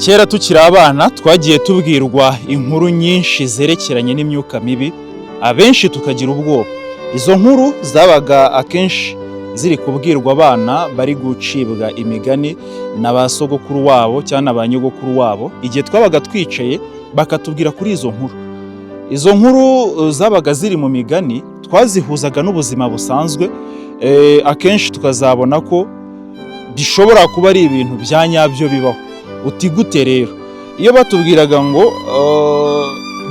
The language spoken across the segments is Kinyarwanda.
Kera tukiri abana twagiye tubwirwa inkuru nyinshi zerekeranye n'imyuka mibi, abenshi tukagira ubwoba. Izo nkuru zabaga akenshi ziri kubwirwa abana bari gucibwa imigani na ba sogokuru wabo cyangwa ba nyogokuru wabo, igihe twabaga twicaye bakatubwira kuri izo nkuru. Izo nkuru zabaga ziri mu migani twazihuzaga n'ubuzima busanzwe, akenshi tukazabona ko bishobora kuba ari ibintu bya nyabyo bibaho. Uti gute rero? Iyo batubwiraga ngo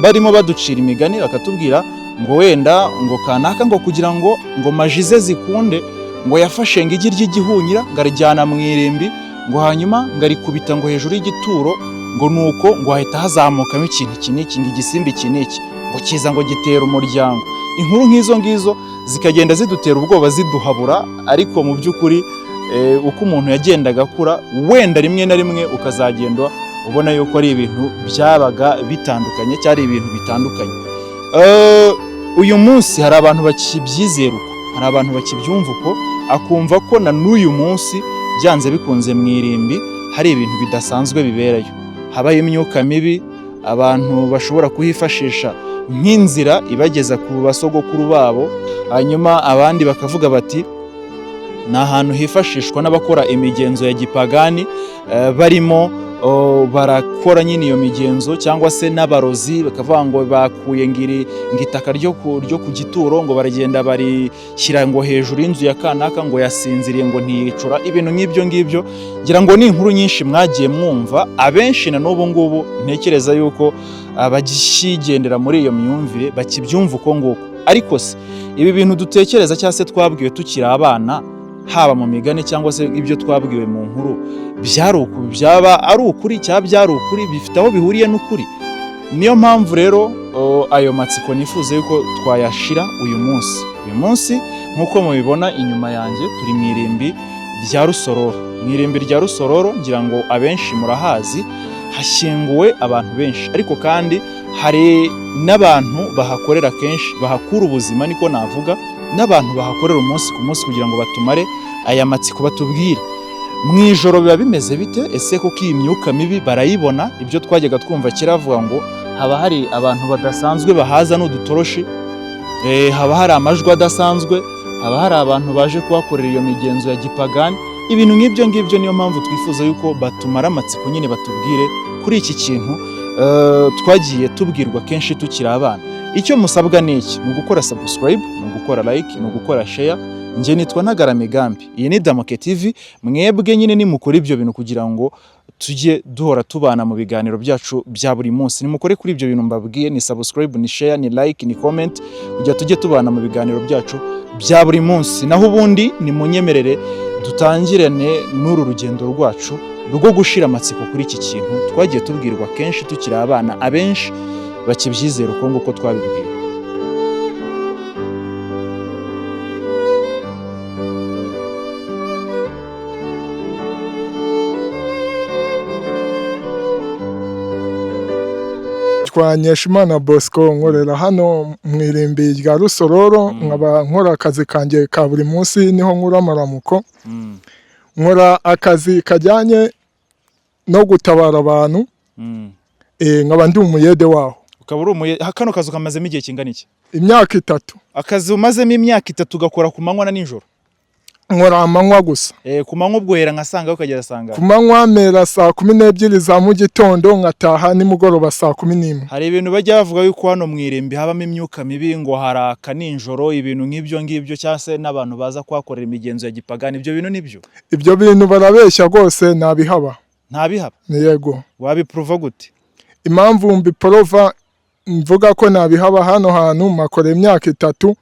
barimo baducira imigani bakatubwira ngo wenda ngo kanaka ngo kugira ngo majize zikunde ngo yafashe ngo igi ry'igihunyira ngo arijyana mu irimbi ngo hanyuma ngo arikubita ngo hejuru y'igituro ngo nuko ngo hahita hazamukamo ikintu kiniki ngo igisimba kiniki ngo kiza ngo gitera umuryango. Inkuru nk'izo ngizo zikagenda zidutera ubwoba ziduhabura, ariko mu by'ukuri uko umuntu yagendaga akura wenda rimwe na rimwe ukazagenda ubona yuko ari ibintu byabaga bitandukanye cyari ibintu bitandukanye. Uyu munsi hari abantu bakibyizera uko, hari abantu bakibyumva uko, akumva ko na n'uyu munsi byanze bikunze mu irimbi hari ibintu bidasanzwe biberayo, habaye imyuka mibi, abantu bashobora kuhifashisha nk'inzira ibageza ku basogokuru babo, hanyuma abandi bakavuga bati ni ahantu hifashishwa n'abakora imigenzo ya gipagani, barimo barakora nyine iyo migenzo, cyangwa se n'abarozi bakavuga ngo bakuye ngitaka ryo ku gituro ngo baragenda barishyira ngo hejuru y'inzu ya kanaka ngo yasinziriye ngo ntiyicura. Ibintu nk'ibyo ngibyo ngira ngo ni inkuru nyinshi mwagiye mwumva, abenshi na n'ubu ngubu ntekereza yuko abagishigendera muri iyo myumvire bakibyumva uko nguko. Ariko se ibi bintu dutekereza cyangwa se twabwiwe tukiri abana, haba mu migani cyangwa se ibyo twabwiwe mu nkuru, byaba ari ukuri cyangwa byari ukuri, bifite aho bihuriye n'ukuri? Niyo mpamvu rero ayo matsiko nifuza yuko twayashira uyu munsi nk'uko mubibona inyuma yanjye turi mu irimbi rya Rusororo. Mu irimbi rya Rusororo ngira ngo abenshi murahazi, hashyinguwe abantu benshi, ariko kandi hari n'abantu bahakorera kenshi, bahakura ubuzima niko navuga, n'abantu bahakorera umunsi ku munsi kugira ngo batumare aya matsiko batubwire. Mu ijoro biba bimeze bite? Ese koko iyi myuka mibi barayibona? Ibyo twajyaga twumva kiravuga ngo haba hari abantu badasanzwe bahaza n'udutoroshi, haba hari amajwi adasanzwe, haba hari abantu baje kuhakorera iyo migenzo ya gipagani. Ibintu nk'ibyo ngibyo niyo mpamvu twifuza yuko batumara amatsiko nyine batubwire kuri iki kintu twagiye tubwirwa kenshi tukiri abana. Icyo musabwa ni iki? Ni ugukora subscribe, ni ugukora like, ni ugukora share. Nje nitwa Ntagara Migambi, iyi ni Damoke TV. Mwebwe nyine nimukora ibyo bintu kugira ngo tujye duhora tubana mu biganiro byacu bya buri munsi. Nimukore kuri ibyo bintu mbabwiye, ni subscribe, ni share, ni like, ni comment, kugira tujye tubana mu biganiro byacu bya buri munsi. Naho ubundi ni munyemerere dutangirane n'uru rugendo rwacu rwo gushira amatsiko kuri iki kintu twagiye tubwirwa kenshi tukiri abana, abenshi bakibyizera uko nguko twabibwiwe. Nyeshimana Bosco, nkorera hano mu irimbi rya Rusororo, nkaba nkora akazi kanjye ka buri munsi, niho nkura amaramuko. Nkora akazi kajyanye no gutabara abantu, nkaba ndi umuyede waho. Ukaba uri umuyede? Kano kazi kamazemo igihe kingana iki? Imyaka 3. Akazi umazemo imyaka 3 ugakora ku manywa na nijoro? Nkora amanywa gusa. Ku manywa ubwohera nkasanga ukagera sanga? Ku manywa mera saa 12 za mu gitondo, nkataha nimugoroba saa 11. Hari ibintu bajya bavuga yuko hano mu irimbi habamo imyuka mibi, ngo haraka nijoro, ibintu nk'ibyo ngibyo, cyangwa se n'abantu baza kuhakorera imigenzo ya gipagani. Ibyo bintu nibyo? Ibyo bintu barabeshya rwose, ntabihaba. Ntabihaba? Yego. Wabiprova gute? Impamvu mbiprova mvuga ko ntabihaba, hano hantu makorera imyaka 3.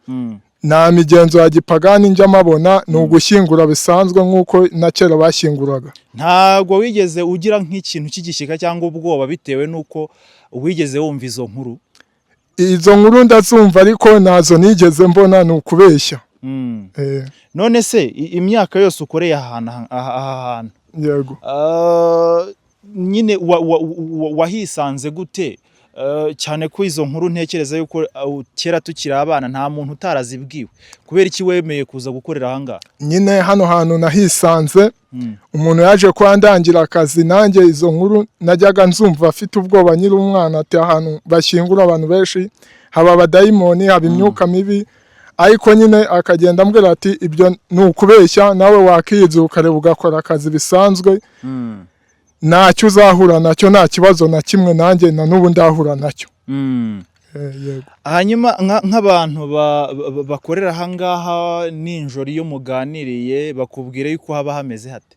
Nta migenzo ya gipagani njya mabona, ni ugushyingura bisanzwe nk'uko na kera bashyinguraga. Ntabwo wigeze ugira nk'ikintu cy'igishyika cyangwa ubwoba bitewe n'uko wigeze wumva izo nkuru? Izo nkuru ndazumva, ariko nazo nigeze mbona, ni ukubeshya. None se imyaka yose ukoreye aha hantu, yego, nyine wahisanze gute cyane ko izo nkuru ntekereza yuko kera tukiri abana nta muntu utarazibwiwe. Kubera iki wemeye kuza gukorera ahangaha? Nyine hano hantu nahisanze, umuntu yaje kwandangira akazi, nanjye izo nkuru najyaga nzumva afite ubwoba nyiri umwana, ati ahantu bashyingura abantu benshi haba abadayimoni, haba imyuka mibi, ariko nyine akagenda ambwira ati ibyo ni ukubeshya, nawe wakiyiza ukareba ugakora akazi bisanzwe, ntacyo uzahura nacyo, nta kibazo na kimwe nanjye na n'ubu ndahura nacyo. Hanyuma nk'abantu bakorera ahangaha ninjoro iyo muganiriye bakubwira yuko haba hameze hate?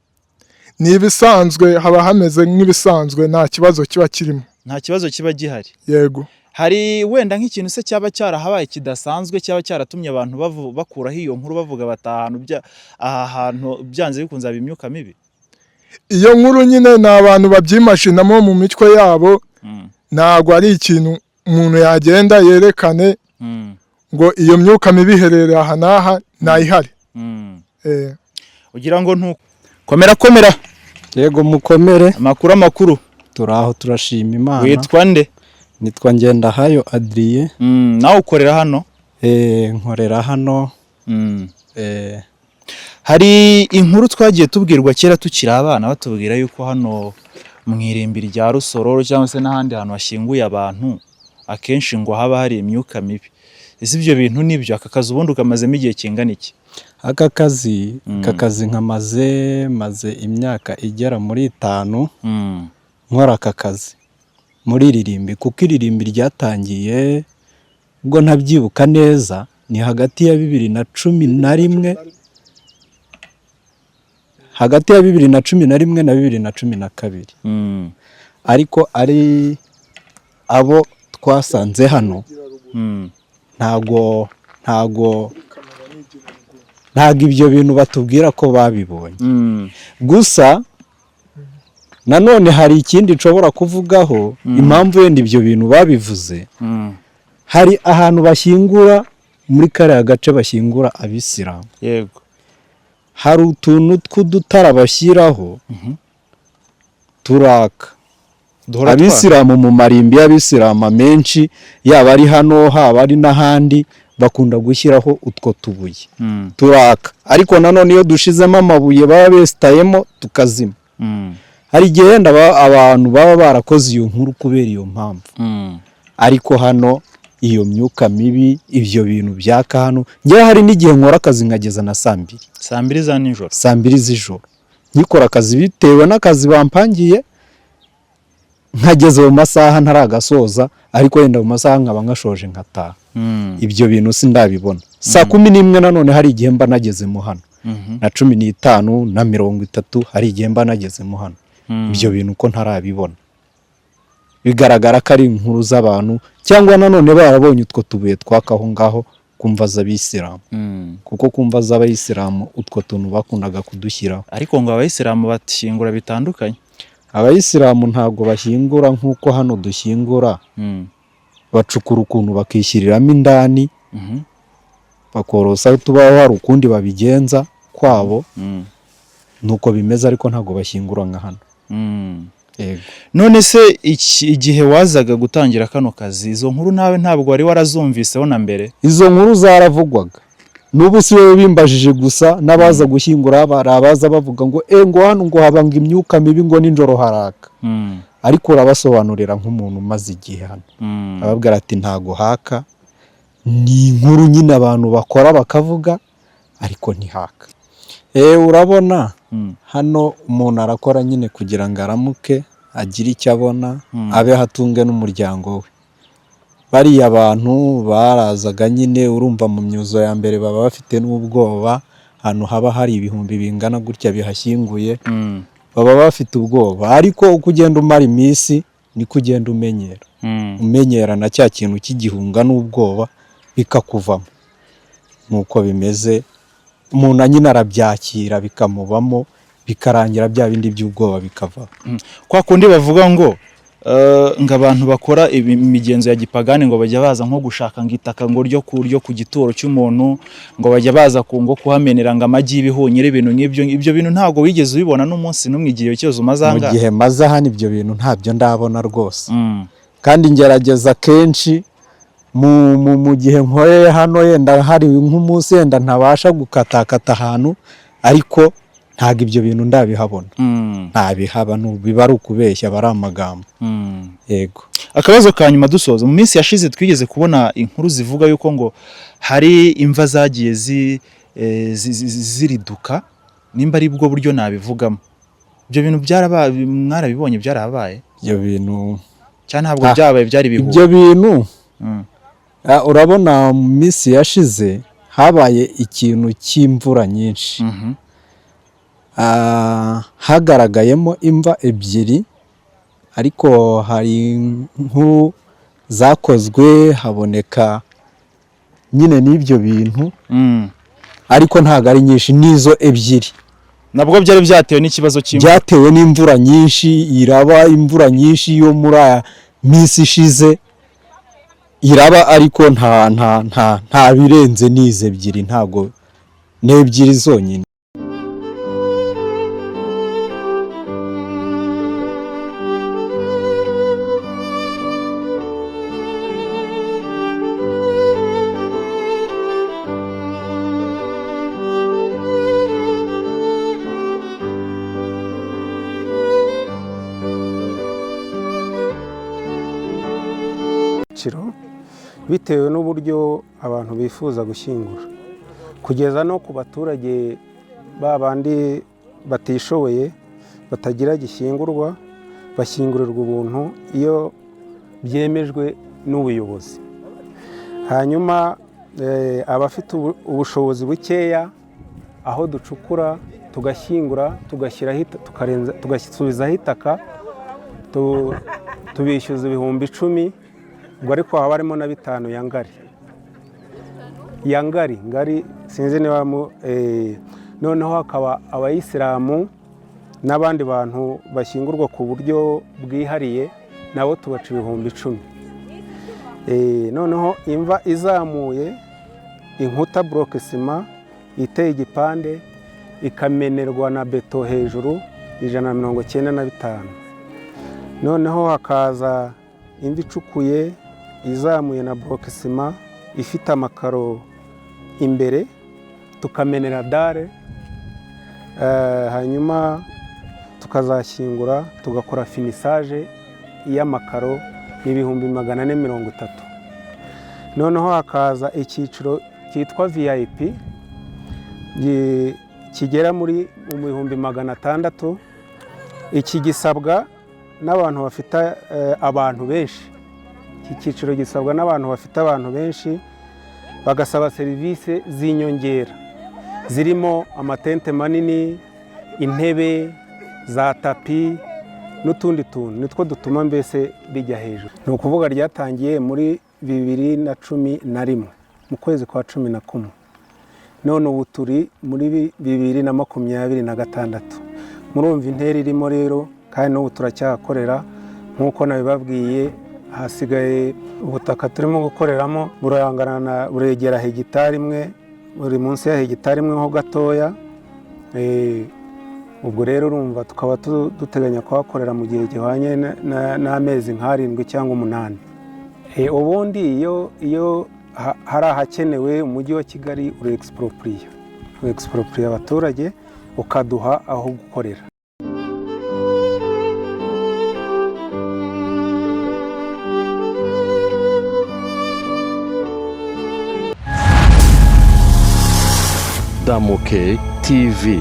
Ni ibisanzwe, haba hameze nk'ibisanzwe, nta kibazo kiba kirimo. Nta kibazo kiba gihari? Yego. Hari wenda nk'ikintu se cyaba cyarahabaye kidasanzwe cyaba cyaratumye abantu bakuraho iyo nkuru bavuga aha hantu byanze bikunze haba imyuka mibi? Iyo nkuru nyine ni abantu babyimashinamo mu mitwe yabo, ntabwo ari ikintu umuntu yagenda yerekane ngo iyo myuka mibi iherereye aha n'aha, ntayihari. Ugira ngo komera. Yego mukomere. Amakuru. Turaho turashima Imana. Witwa nde? Nitwa Ngendahayo Adrien. Nawe ukorera hano? Nkorera hano. Hari inkuru twagiye tubwirwa kera tukiri abana batubwira yuko hano mu irimbi rya Rusororo cyangwa se n'ahandi hantu hashyinguye abantu akenshi ngo haba hari imyuka mibi. Ese ibyo bintu nibyo? Aka kazi ubundi ukamazemo igihe kingana iki? Aka kazi maze imyaka igera muri 5 nkora aka kazi muri iririmbi, kuko iririmbi ryatangiye ubwo ntabyibuka neza ni hagati ya 2011 hagati ya 2011 na 2012. Ariko ari abo twasanze hano ntago ibyo bintu batubwira ko babibonye. Gusa nanone hari ikindi nshobora kuvugaho, impamvu yenda ibyo bintu babivuze. Hari ahantu bashyingura muri kariya gace bashyingura abisilamu. Yego. Hari utuntu tw'udutara bashyiraho turaka. Abisilamu mu marimbi y'abisilamu menshi, yaba ari hano haba ari n'ahandi, bakunda gushyiraho utwo tubuye turaka. Ariko nanone iyo dushizemo amabuye baba besitayemo tukazima. Hari igihe yenda abantu baba barakoze iyo nkuru kubera iyo mpamvu. Ariko hano iyo myuka mibi, ibyo bintu byaka hano, njye hari n'igihe nkora akazi nkageza na 2:00. 2:00 za nijoro? 2:00 z'ijoro. Nkikora akazi bitewe n'akazi bampangiye, nkageze mu masaha ntaragasoza, ariko yenda mu masaha nkaba nkashoje nkataha. Ibyo bintu sindabibona. 11:00 nanone hari igihe mba nagezemo hano, na 15 na 30 hari igihe mba nagezemo hano. Ibyo bintu ko ntarabibona, bigaragara ko ari inkuru z'abantu, cyangwa nanone barabonye utwo tubuye twakaho ngaho kumva z'abisilamu. Kuko kumva z'abayisilamu utwo tuntu bakundaga kudushyiraho. Ariko ngo abayisilamu bashyingura bitandukanye? Abayisilamu ntago bashyingura nk'uko hano dushyingura. Bacukura ukuntu bakishyiriramo indani, bakorosa tubaho, hari ukundi babigenza kwabo. Nuko bimeze, ariko ntago bashyingura nka hano. Yego. None se igihe wazaga gutangira kano kazi, izo nkuru nawe ntabwo wari warazumviseho na mbere? Izo nkuru zaravugwaga. N'ubu si wowe bimbajije gusa, n'abaza gushyingura barabaza bavuga ngo ngo hano ngo habanga imyuka mibi, ngo ninjoro haraka. Ariko urabasobanurira nk'umuntu umaze igihe hano, ababwira ati ntago haka, ni inkuru nyine abantu bakora bakavuga, ariko ntihaka. Urabona hano umuntu arakora nyine kugira ngo aramuke, agire icyo abona, abe hatunge n'umuryango we. Bariya abantu barazaga nyine, urumva mu myuzo ya mbere baba bafite n'ubwoba, hano haba hari ibihumbi bingana gutya bihashyinguye, baba bafite ubwoba. Ariko uko ugenda umara iminsi niko ugenda umenyera na cya kintu cy'igihunga n'ubwoba bikakuvamo. Nuko bimeze, umuntu nyine arabyakira bikamubamo, bikarangira bya bindi by'ubwoba bikava. Kwa kundi bavuga ngo abantu bakora imigenzo ya gipagani ngo bajya baza nko gushaka ngo itaka ngo ryo ku gituro cy'umuntu, ngo bajya baza ngo kuhamenera ngo amagi y'ibihunyire, ibintu nk'ibyo. Ibyo bintu ntago wigeze ubibona n'umunsi n'umwe igihe cyose umaze aha ngaha? Mu gihe maze hano ibyo bintu ntabyo ndabona rwose. kandi ngerageza kenshi mu gihe nkoreye hano yenda hari nk'umunsi yenda ntabasha gukatakata ahantu ariko ntabwo ibyo bintu ndabihabona ntabihaba biba ari ukubeshya bari amagambo yego. Akabazo ka nyuma dusoza, mu minsi yashize twigeze kubona inkuru zivuga yuko ngo hari imva zagiye ziriduka, nimba ari bwo buryo nabivugamo, ibyo bintu mwarabibonye byarabaye? Ibyo bintu cyane ntabwo byabaye, byari bihuha. Ibyo bintu urabona mu minsi yashize habaye ikintu cy'imvura nyinshi, hagaragayemo imva ebyiri, ariko hari inkuru zakozwe haboneka nyine n'ibyo bintu, ariko ntabwo ari nyinshi, n'izo ebyiri nabwo byari byatewe n'ikibazo cy'imvura, byatewe n'imvura nyinshi, iraba imvura nyinshi yo muri aya minsi ishize iraba, ariko nta birenze n'izo ebyiri, ntabwo n'ebyiri zonyine. Bitewe n'uburyo abantu bifuza gushyingura, kugeza no ku baturage babandi batishoboye batagira gishyingurwa, bashyingurirwa ubuntu iyo byemejwe n'ubuyobozi. Hanyuma abafite ubushobozi bukeya, aho ducukura tugashyingura, tugasubizaho itaka, tubishyuza ibihumbi 10, ubwo ariko haba harimo na 5 ya ngari sinzi niba noneho hakaba abayisilamu n'abandi bantu bashyingurwa ku buryo bwihariye, nabo tubaca ibihumbi 10. Noneho imva izamuye, inkuta block sima iteye igipande, ikamenerwa na beto hejuru 195. Noneho hakaza imva icukuye izamuye na block sima ifite amakaro imbere, tukamenera dare, hanyuma tukazashyingura, tugakora finisage y'amakaro n'ibihumbi 430. Noneho hakaza icyiciro cyitwa VIP kigera muri 600. Iki gisabwa n'abantu bafite abantu benshi, iki cyiciro gisabwa n'abantu bafite abantu benshi, bagasaba serivisi z'inyongera zirimo amatente manini, intebe, za tapi n'utundi tuntu, nitwo dutuma mbese bijya hejuru. Ni ukuvuga ryatangiye muri 2011 mu kwezi kwa 11, none ubu turi muri 2026. Murumva intera irimo rero, kandi n'ubu turacyakorera nk'uko nabibabwiye. Hasigaye ubutaka turimo gukoreramo buregera hegitari imwe, buri munsi ya hegitari imwe ho gatoya. Ubwo rero urumva tukaba duteganya kuhakorera mu gihe gihwanye n'amezi nk'7 cyangwa 8. Ubundi iyo hari ahakenewe umujyi wa Kigali urexproprier abaturage, ukaduha aho gukorera. Damuke TV.